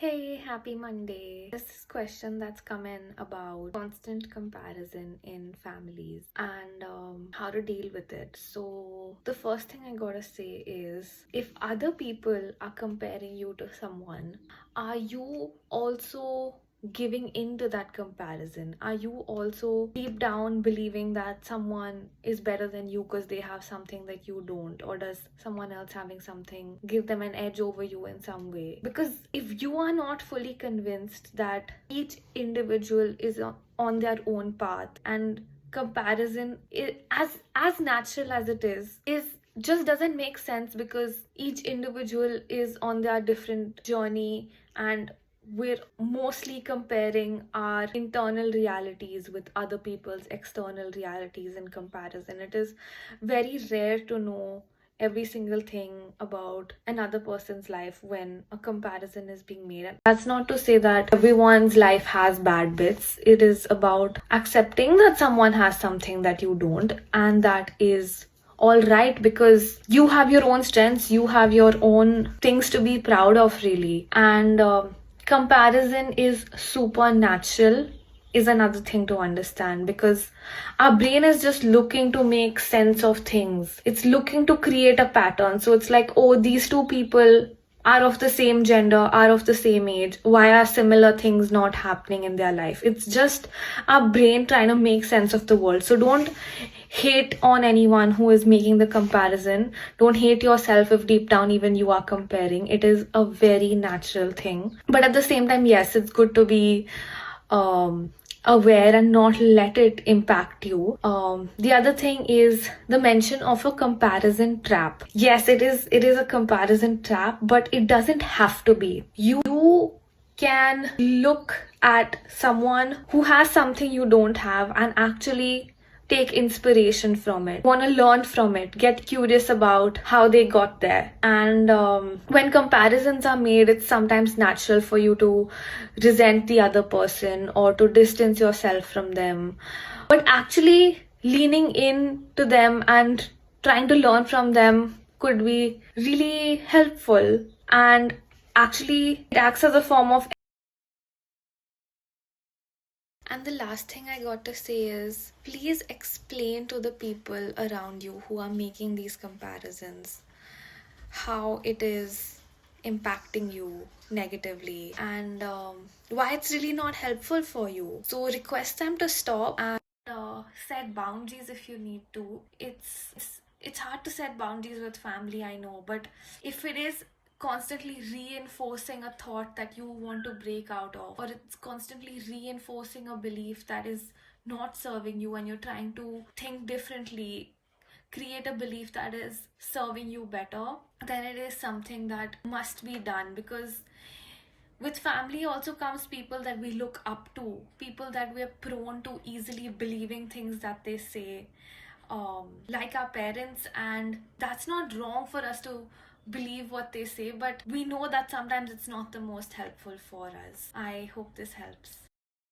Hey, happy Monday. This question that's come in about constant comparison in families and how to deal with it. So, the first thing I gotta say is if other people are comparing you to someone, are you also giving in to that comparison? Are you also deep down believing that someone is better than you because they have something that you don't? Or does someone else having something give them an edge over you in some way? Because if you are not fully convinced that each individual is on their own path, and comparison as natural as it is just doesn't make sense, because each individual is on their different journey, and we're mostly comparing our internal realities with other people's external realities. In comparison, it is very rare to know every single thing about another person's life when a comparison is being made. And that's not to say that everyone's life has bad bits. It is about accepting that someone has something that you don't, and that is all right, because you have your own strengths, you have your own things to be proud of, really. And comparison is supernatural is another thing to understand, because our brain is just looking to make sense of things. It's looking to create a pattern. So it's like, oh, these two people are of the same gender, are of the same age. Why are similar things not happening in their life? It's just our brain trying to make sense of the world. So don't hate on anyone who is making the comparison. Don't hate yourself if deep down even you are comparing. It is a very natural thing. But at the same time, yes, it's good to be aware and not let it impact you. The other thing is the mention of a comparison trap. Yes, it is a comparison trap, but it doesn't have to be. You can look at someone who has something you don't have and actually take inspiration from it, want to learn from it, get curious about how they got there. And when comparisons are made, it's sometimes natural for you to resent the other person or to distance yourself from them. But actually leaning in to them and trying to learn from them could be really helpful, and actually it acts as a form of. And the last thing I got to say is, please explain to the people around you who are making these comparisons how it is impacting you negatively, and why it's really not helpful for you. So request them to stop and set boundaries if you need to. It's hard to set boundaries with family, I know, but if it is constantly reinforcing a thought that you want to break out of, or it's constantly reinforcing a belief that is not serving you and you're trying to think differently, create a belief that is serving you better, then it is something that must be done. Because with family also comes people that we look up to, people that we are prone to easily believing things that they say, like our parents. And that's not wrong for us to believe what they say, but we know that sometimes it's not the most helpful for us. I hope this helps.